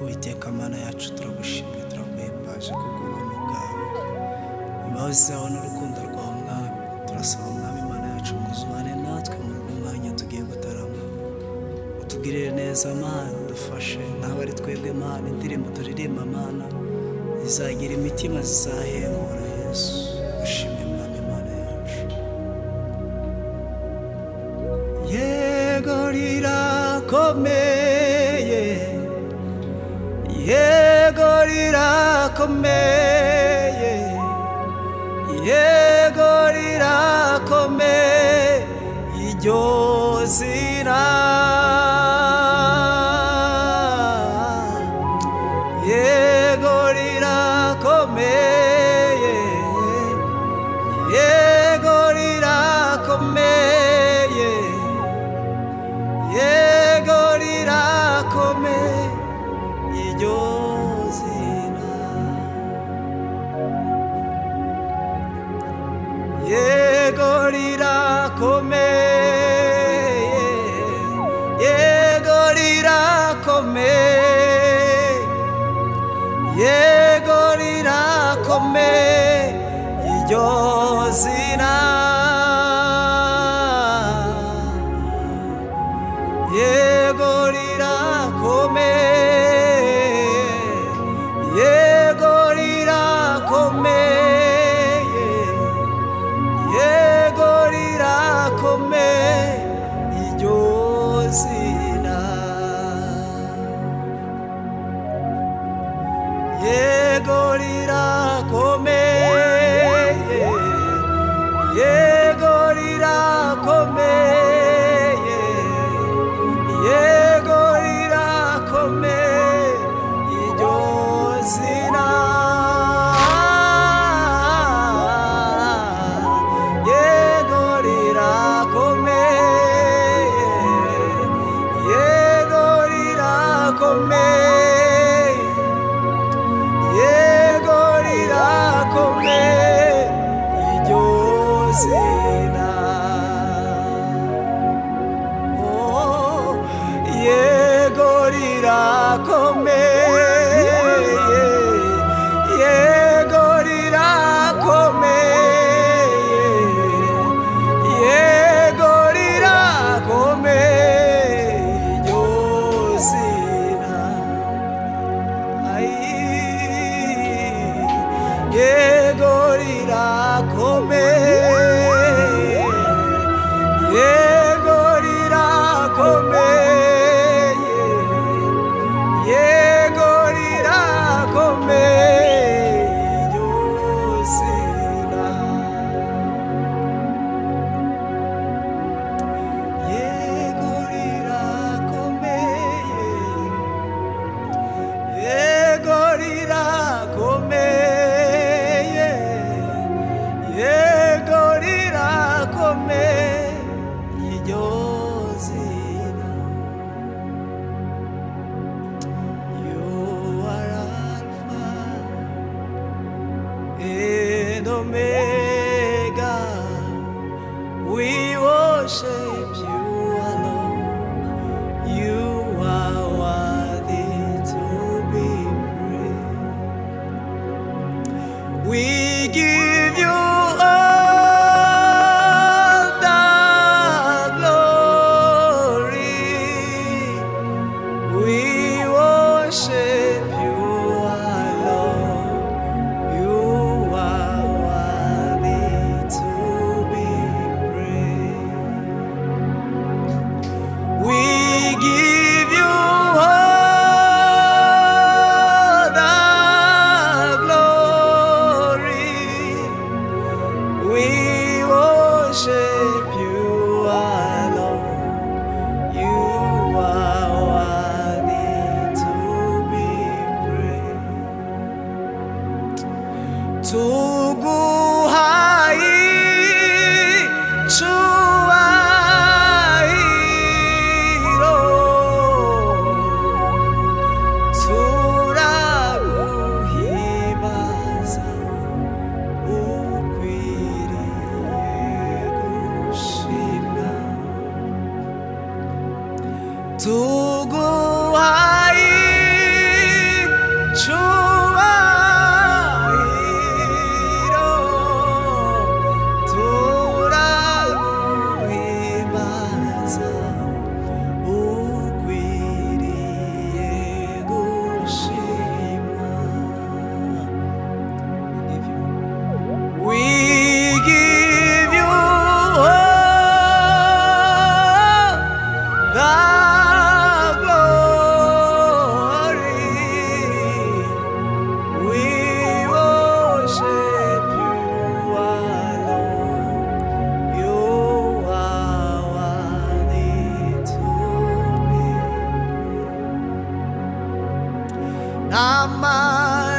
Uwiteka Mana yacu turagushimye turaguhimbaje kubw'ubuntu bwawe, imbabazi zawe n'urukundo rwawe Mwami. Turasaba Mwami Mana yacu ngo uzubane natwe muri uyu mwanya tugiye gutarama, utugirire neza Mana, dufashe ntabwo ari twebwe Mana, indirimbo turirimba Mana zizagira imitima zizahembura Yesu. Ushimye Mwami Mana yacu. Yego rirakomeye, yego rirakomeye, yego rirakomeye iryo zina. Yego rirakomeye, yego rirakomeye, yego rirakomeye iryo zina. Yego rirakomeye, yego rirakomeye, yego rirakomeye iryo zina. Yego rirakomeye, yego rirakomeye, yego rirakomeye iryo zina. Yego rirakomeye, yego rirakomeye, yego rirakomeye iryo zina. Yego rirakomeye, yego rirakomeye, yego rirakomeye iryo zina. Oh, yego rirakomeye, yego rirakomeye, yego rirakomeye iryo zina. Yego rirakomeye, yego rirakomeye, yego rirakomeye iryo zina. Yego rirakomeye, yego rirakomeye, yego rirakomeye iryo zina. You are Alpha and Omega, we worship you alone. You are worthy to be praised. We give you all the glory. We worship you alone. You are worthy to be praised. We give you all the glory.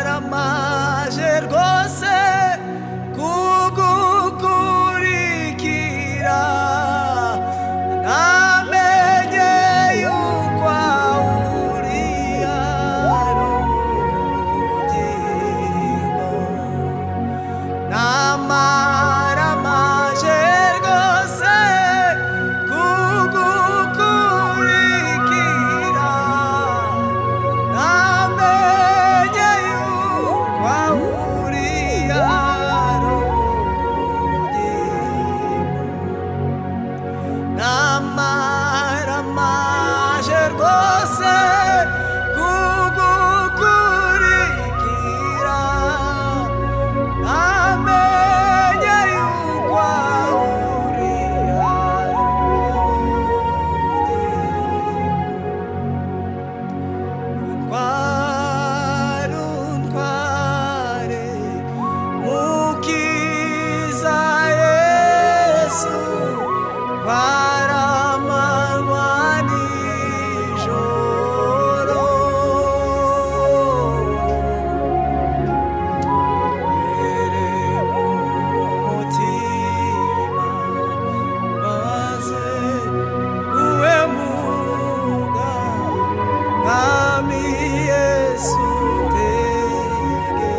namaramaje rwose kugukurikira namenye yuko uriya rugingo namaramaje rwose kugukurikira namenye yuko uriya rugingo namaramaje rwose kugukurikira namenye yuko uriya rugingo untware mukiza Yesu baramanywa nijoro mbere mu mutima maze uhemuka mwami Yesu ntegeke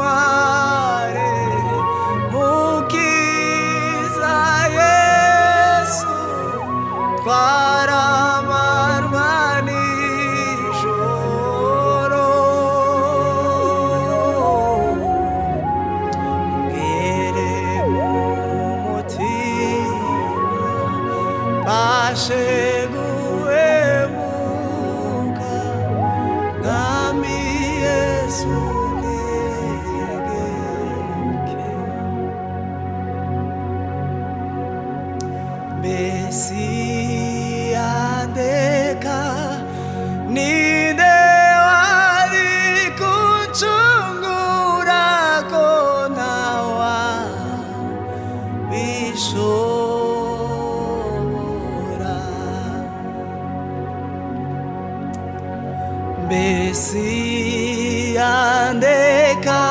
untware mukiza Yesu twaramarwa nijoro mbere mu mutima mbashe guhemuka mwami Yesu ntegeke mbese yandeka ninde wari kuncungura ko ntawa bishobora mbese yandeka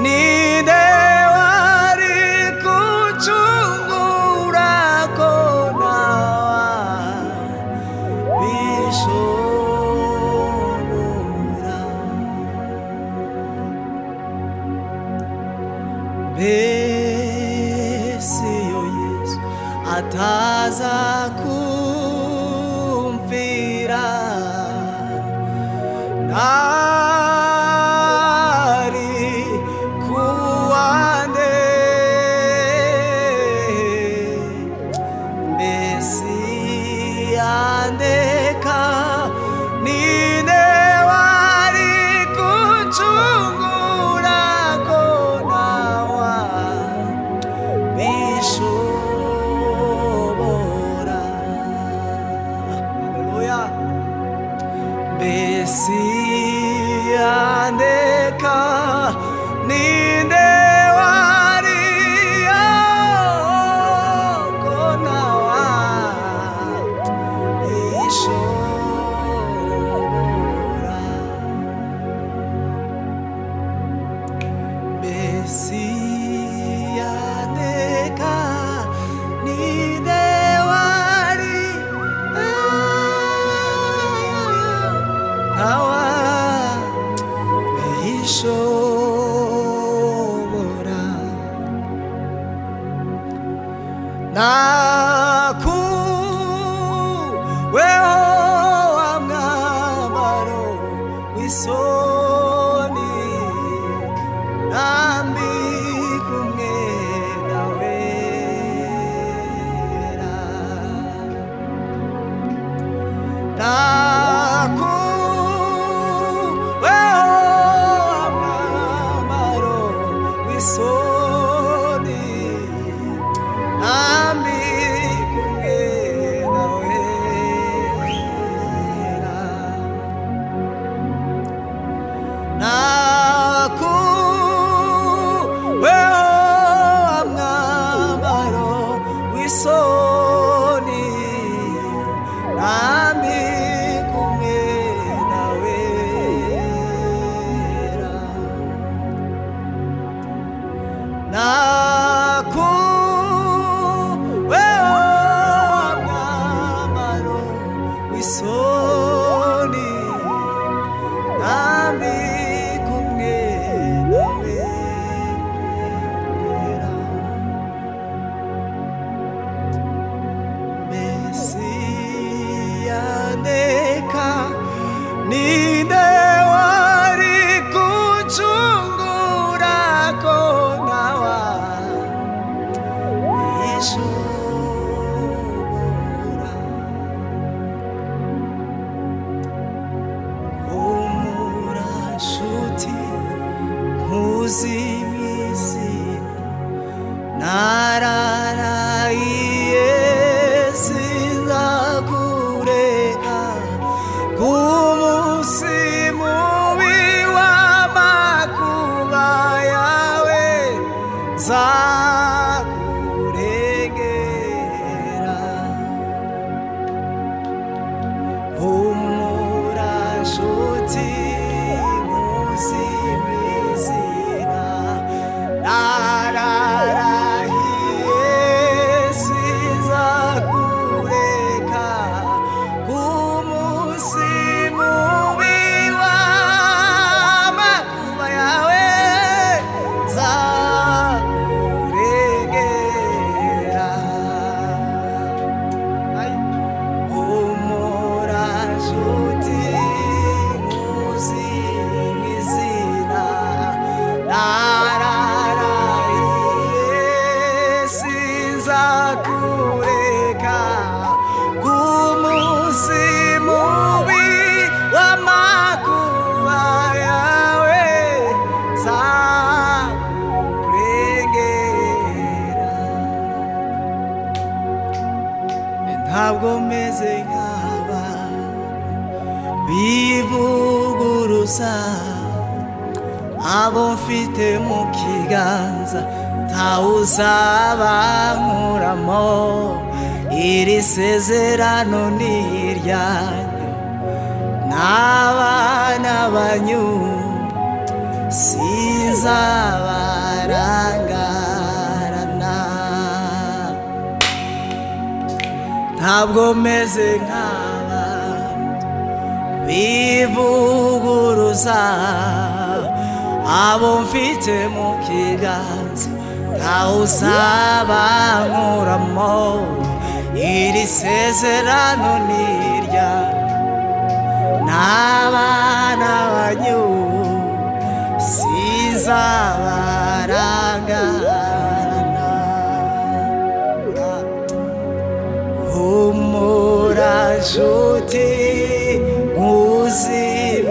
ninde wari kuncungura ko ntawa bishobora mbese yo Yesu ataza kumvira nari kuwande mbese yandeka ninde wari kuncungura ko ntawa bishobora haleluya mbese yandeka ninde wari ko ntawa bishobora mbese yandeka ninde wari ntawa bishobora nakuweho wa mwambaro w'isoni nambika umwenda wera nakuweho wa mwambaro w'isoni nambika nararahiye sinzakureka k'umunsi mubi w'amakuba yawe nzakurengera. humura nshuti ntuzimizira, nararahiye sinzakureka k'umunsi mubi w'amakuba yawe nzakurengera. humura nshuti ntuzimizira, nararahiye sinzakureka k'umunsi mubi w'amakuba yawe nzakurengera. ntabwo meze nk'aba bivuguruza, abo mfite mu kiganza ntawuzabankuramo. iri sezerano ni iryanyu n'abana banyu, sinzabarangarana. ntabwo meze nk'aba bivuguruza, abo mfite mu kiganza ntawuzabankuramo. iri sezerano ni iryanyu n'abana banyu, sinzabarangarana. humura nshuti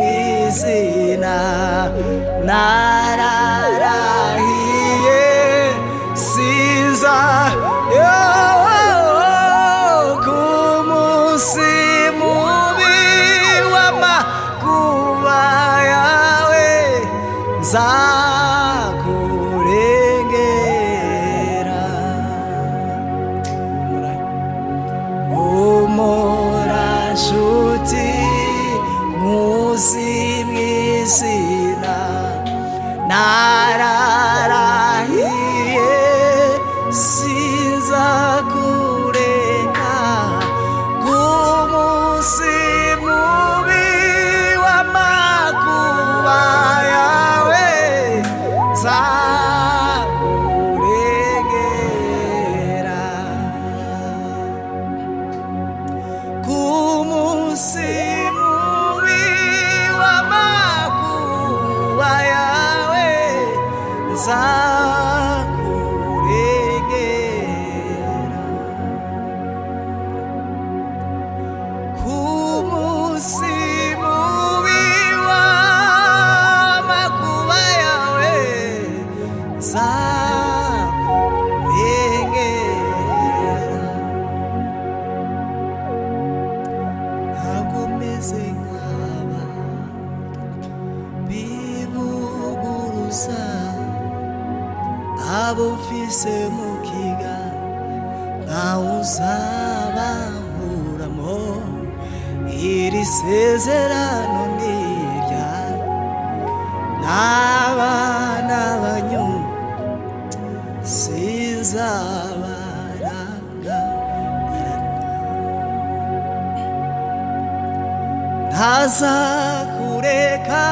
ntuzimizina, nararahiye sinza k'umunsi mubi w'amakuba yawe nzakurengera. humura nshuti ntuzimizina, nararahiye sinzakureka k'umunsi mubi w'amakuba yawe nzakurengera. k'umunsi mubi w'amakuba yawe nzakurengera. k'umunsi mubi w'amakuba yawe nzakurengera. ntabwo meze nk'aba bivuguruza, abo mfise mu kiganza ntawuzabankuramo. iri sezerano ni iryanyu n'abana banyu, sinzabarangarana. ntazakureka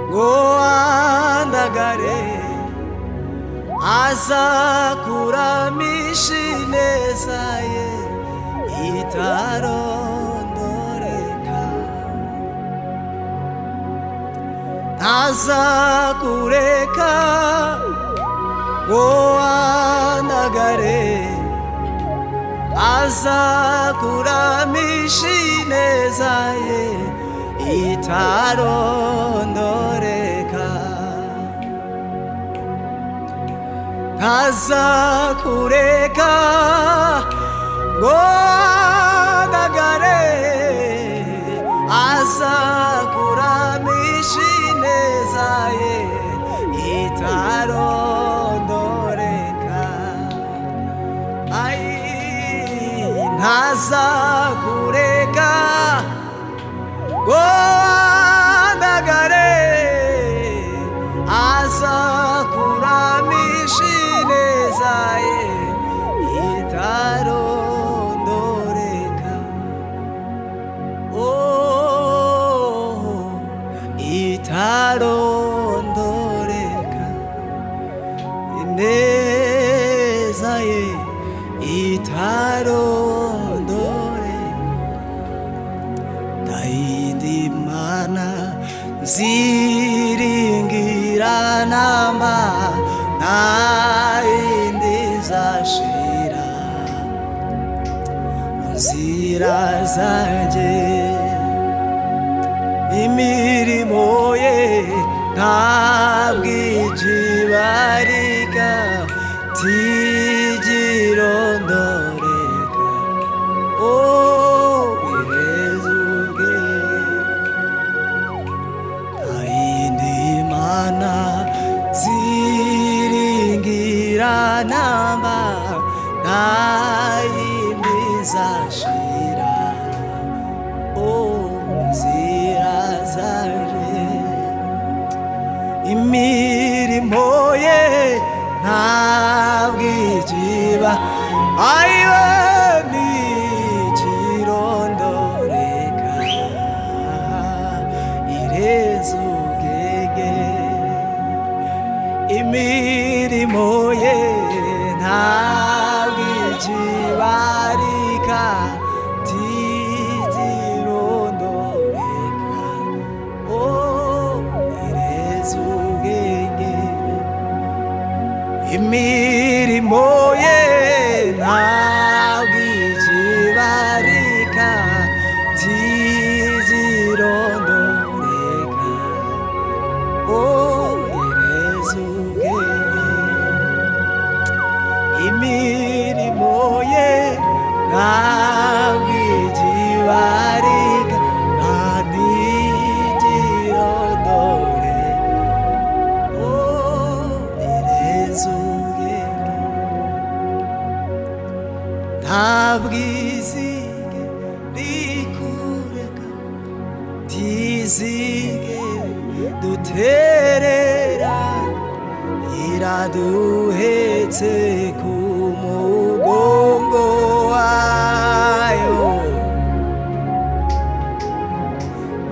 ngo wandagare, azakuramisha ineza ye itarondoreka. ntazakureka ngo wandagare, azakuramisha ineza ye itarondoreka. ntazakureka ngo ndagare, azakuramisha ineza ye itarondoreka. Ntazakureka ngo ndagare, azakuramisha ineza ye itarondoreka. Itarondoreka, ineza ye itarondoreka. Nta yindi mana nziringira namba, nta yindi nzashira mu nzira zanjye. Imirimo ye ntabwo ikibarika, tigirondoreka. Ireza ubwenge. Nta yindi mana ziringira namba, nta yindi nzashira nzira zaje. Imirimo ye ntabwo ikiba, ayiwe ntikirondoreka. Ireza ubwenge. Imirimo ye ntabwo ikibarika, tigirondoreka. Ireza ubwenge. Imirimo ye ntabwo ikibarika, tigirondoreka. Ireza ubwenge. Imirimo ye ntabwo ikibarika, ntigirondoreka. Ireza ubwenge. Ntabwo izige rikureka, ntizige duterera, iraduhetse ku mugongo wayo.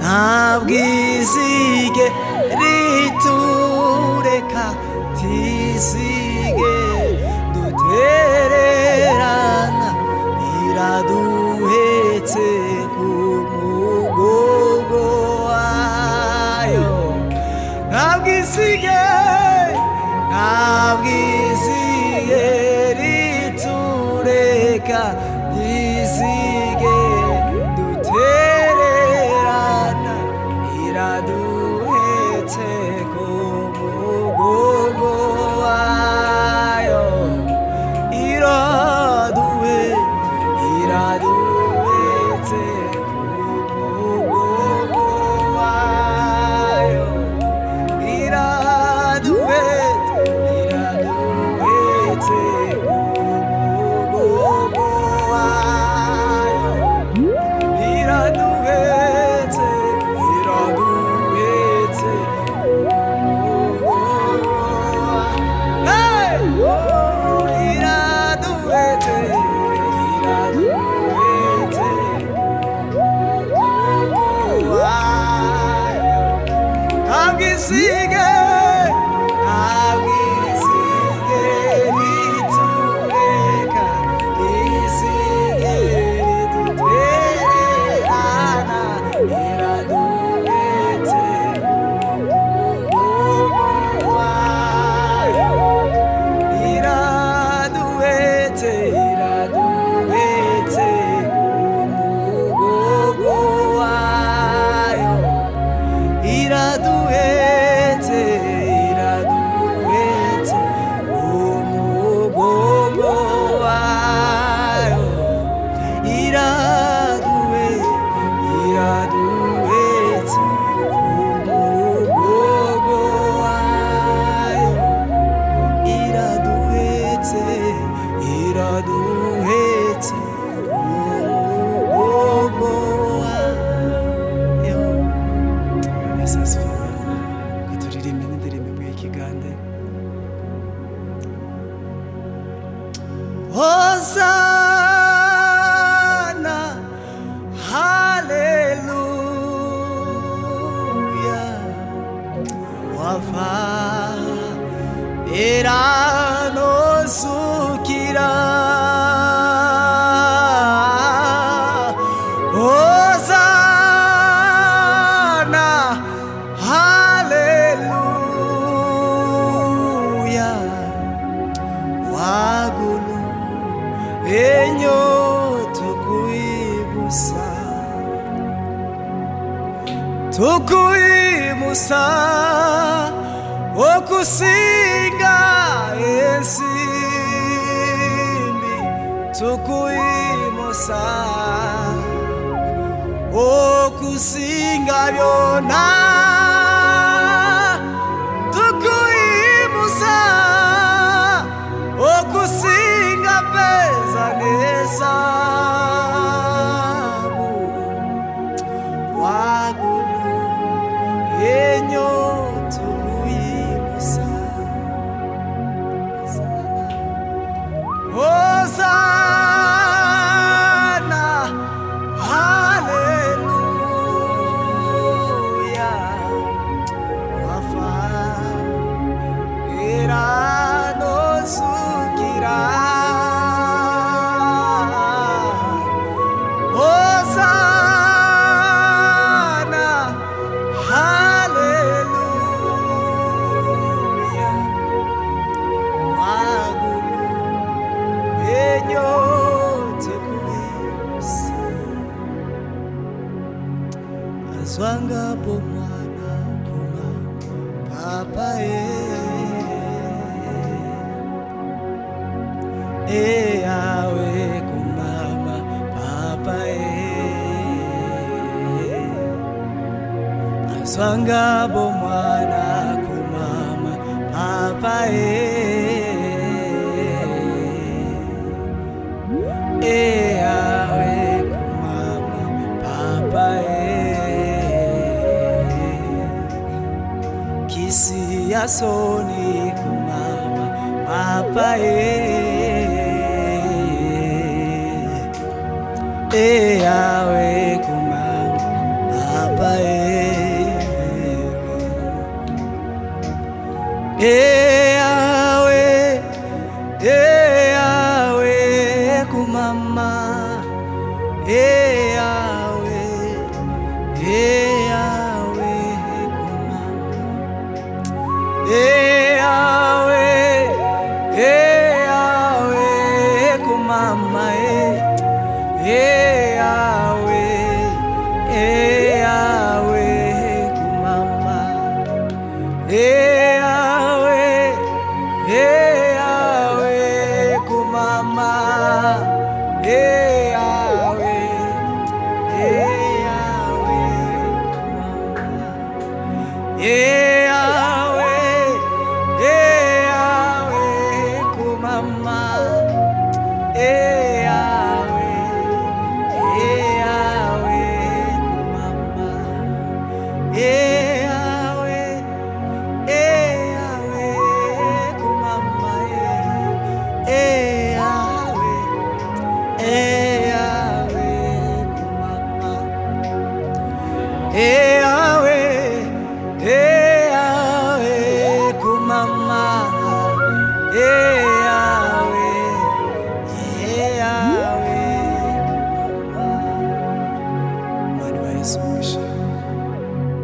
Ntabwo izige ritureka, ntizige dutererana, iraduhetse ku mugongo wayo. Ntabwo izige ritureka, ntizige dutererana, iraduhetse ku mugongo wayo. Iraduhetse ku mugongo wayo. Iraduhetse ku mugongo wayo. Iraduhetse ku mugongo wayo. Ntabwo izige ritureka, ntizige ridutererana, iraduhetse ku mugongo wayo. Iraduhetse ku mugongo wayo. Iraduhetse waduhetse umugongo wayo. Katuririmbe n'indirimbo imwe y'ikigande. Hosana, haleluya, wafa eranosukira. Hosana, haleluya, wagulu enyo tukuimusa, tukuimusa okusinga ensimbi, tukuimusa okusinga byona, tukuimusa okusinga pesa nesabu, wagulu enyo tukuimusa. Hosana, haleluya, wafa eranosukira. Hosana, haleluya, wagulu enyo tukuimusa. Azwangapo mwana kuma papa yawe kumama papa azwangapo mwana kumama papa yawe kumama papa kisi ya soni kumama papa yawe kumama papa yawe kumama yawe kumama kumama